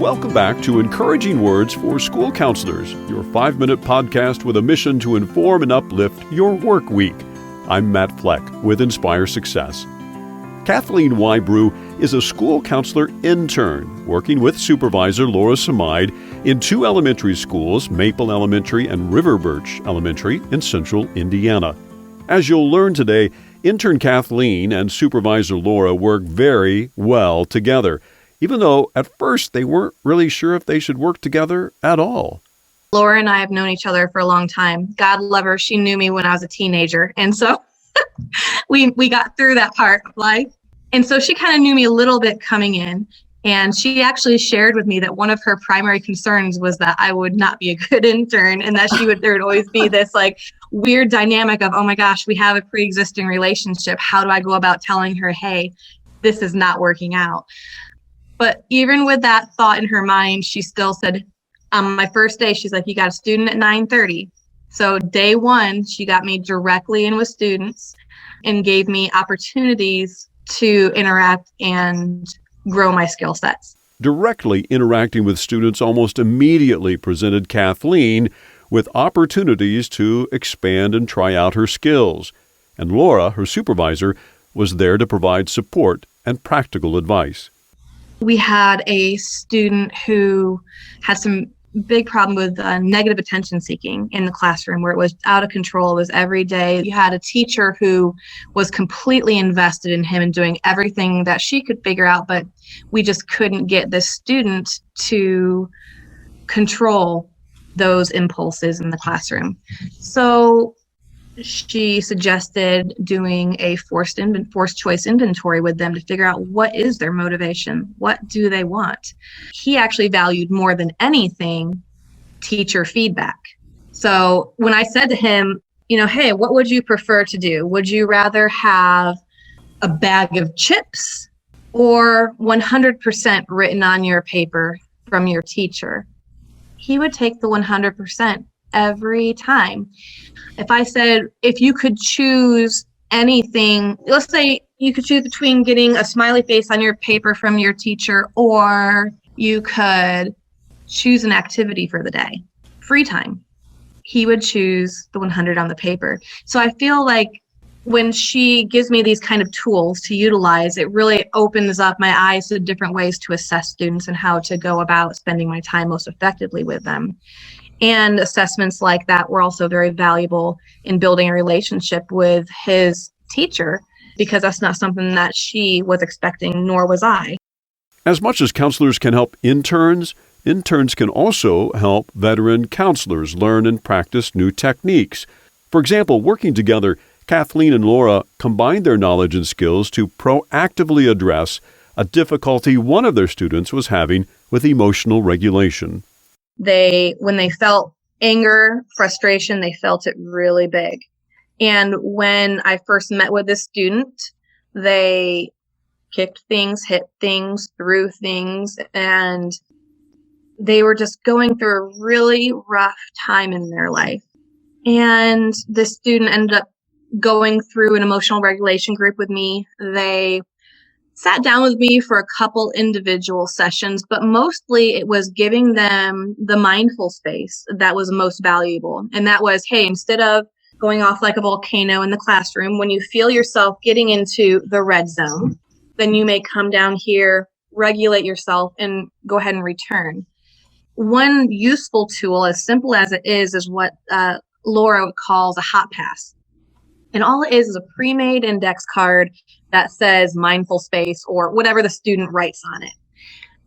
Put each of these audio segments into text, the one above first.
Welcome back to Encouraging Words for School Counselors, your 5-minute podcast with a mission to inform and uplift your work week. I'm Matt Fleck with Inspire Success. Kathleen Whybrew is a school counselor intern working with supervisor Laura Samide in 2 elementary schools, Maple Elementary and River Birch Elementary in central Indiana. As you'll learn today, intern Kathleen and supervisor Laura work very well together, even though at first they weren't really sure if they should work together at all. Laura and I have known each other for a long time. God love her. She knew me when I was a teenager. And so we got through that part of life. And so she kind of knew me a little bit coming in. And she actually shared with me that one of her primary concerns was that I would not be a good intern and that there would always be this like weird dynamic of, oh my gosh, we have a pre-existing relationship. How do I go about telling her, hey, this is not working out? But even with that thought in her mind, she still said, on my first day, she's like, you got a student at 9:30. So day one, she got me directly in with students and gave me opportunities to interact and grow my skill sets. Directly interacting with students almost immediately presented Kathleen with opportunities to expand and try out her skills. And Laura, her supervisor, was there to provide support and practical advice. We had a student who had some big problem with negative attention seeking in the classroom where it was out of control. It was every day. You had a teacher who was completely invested in him and doing everything that she could figure out, but we just couldn't get the student to control those impulses in the classroom. So she suggested doing a forced choice inventory with them to figure out what is their motivation, what do they want. He actually valued more than anything teacher feedback. So when I said to him, hey, what would you prefer to do? Would you rather have a bag of chips or 100% written on your paper from your teacher? He would take the 100% every time. If I said, if you could choose anything, let's say you could choose between getting a smiley face on your paper from your teacher, or you could choose an activity for the day, free time, he would choose the 100 on the paper. So I feel like when she gives me these kind of tools to utilize, it really opens up my eyes to different ways to assess students and how to go about spending my time most effectively with them. And assessments like that were also very valuable in building a relationship with his teacher, because that's not something that she was expecting, nor was I. As much as counselors can help interns can also help veteran counselors learn and practice new techniques. For example, working together, Kathleen and Laura combined their knowledge and skills to proactively address a difficulty one of their students was having with emotional regulation. When they felt anger, frustration, they felt it really big. And when I first met with this student, they kicked things, hit things, threw things, and they were just going through a really rough time in their life. And this student ended up going through an emotional regulation group with me. They sat down with me for a couple individual sessions, but mostly it was giving them the mindful space that was most valuable. And that was, hey, instead of going off like a volcano in the classroom, when you feel yourself getting into the red zone, then you may come down here, regulate yourself, and go ahead and return. One useful tool, as simple as it is what Laura calls a hot pass. And all it is a pre-made index card that says mindful space or whatever the student writes on it.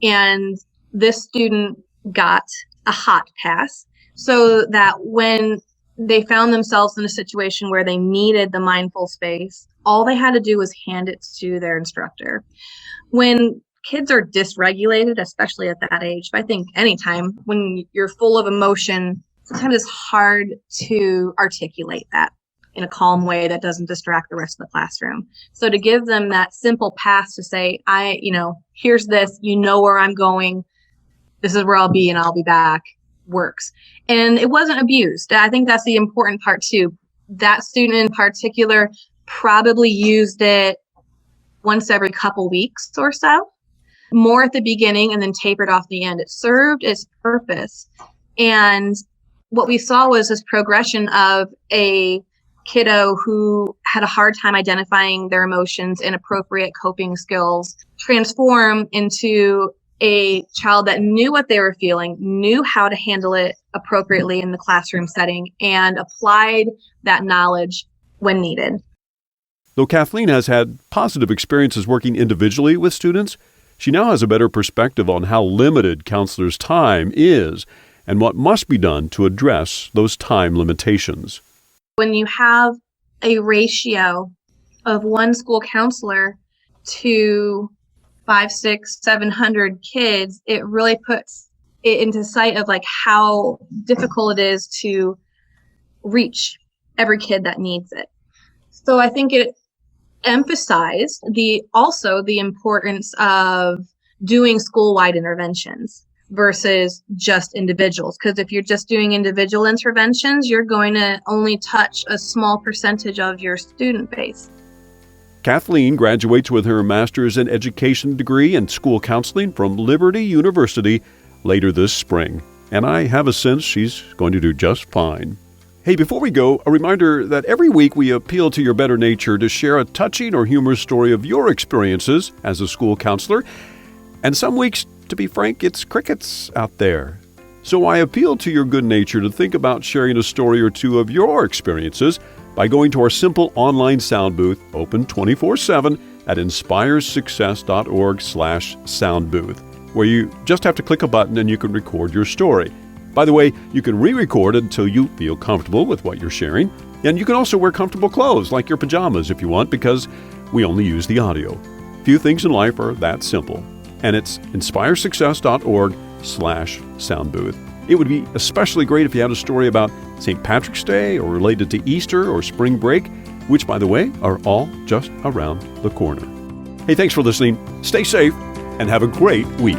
And this student got a hot pass so that when they found themselves in a situation where they needed the mindful space, all they had to do was hand it to their instructor. When kids are dysregulated, especially at that age, but I think anytime when you're full of emotion, sometimes it's hard to articulate that in a calm way that doesn't distract the rest of the classroom. So to give them that simple pass to say, here's this, where I'm going, this is where I'll be and I'll be back, works. And it wasn't abused. I think that's the important part too. That student in particular probably used it once every couple weeks or so. more at the beginning and then tapered off the end. It served its purpose. And what we saw was this progression of a kiddo who had a hard time identifying their emotions and appropriate coping skills transform into a child that knew what they were feeling, knew how to handle it appropriately in the classroom setting, and applied that knowledge when needed. Though Kathleen has had positive experiences working individually with students, she now has a better perspective on how limited counselors' time is and what must be done to address those time limitations. When you have a ratio of one school counselor to 500, 600, 700 kids, it really puts it into sight of like how difficult it is to reach every kid that needs it. So I think it emphasized also the importance of doing school-wide interventions versus just individuals. Because if you're just doing individual interventions, you're going to only touch a small percentage of your student base. Kathleen graduates with her master's in education degree in school counseling from Liberty University later this spring. And I have a sense she's going to do just fine. Hey, before we go, a reminder that every week we appeal to your better nature to share a touching or humorous story of your experiences as a school counselor. And some weeks, to be frank, it's crickets out there. So I appeal to your good nature to think about sharing a story or two of your experiences by going to our simple online sound booth, open 24/7 at inspiresuccess.org/soundbooth, where you just have to click a button and you can record your story. By the way, you can re-record until you feel comfortable with what you're sharing. And you can also wear comfortable clothes like your pajamas if you want, because we only use the audio. Few things in life are that simple. And it's inspiresuccess.org/soundbooth. It would be especially great if you had a story about St. Patrick's Day or related to Easter or spring break, which, by the way, are all just around the corner. Hey, thanks for listening. Stay safe and have a great week.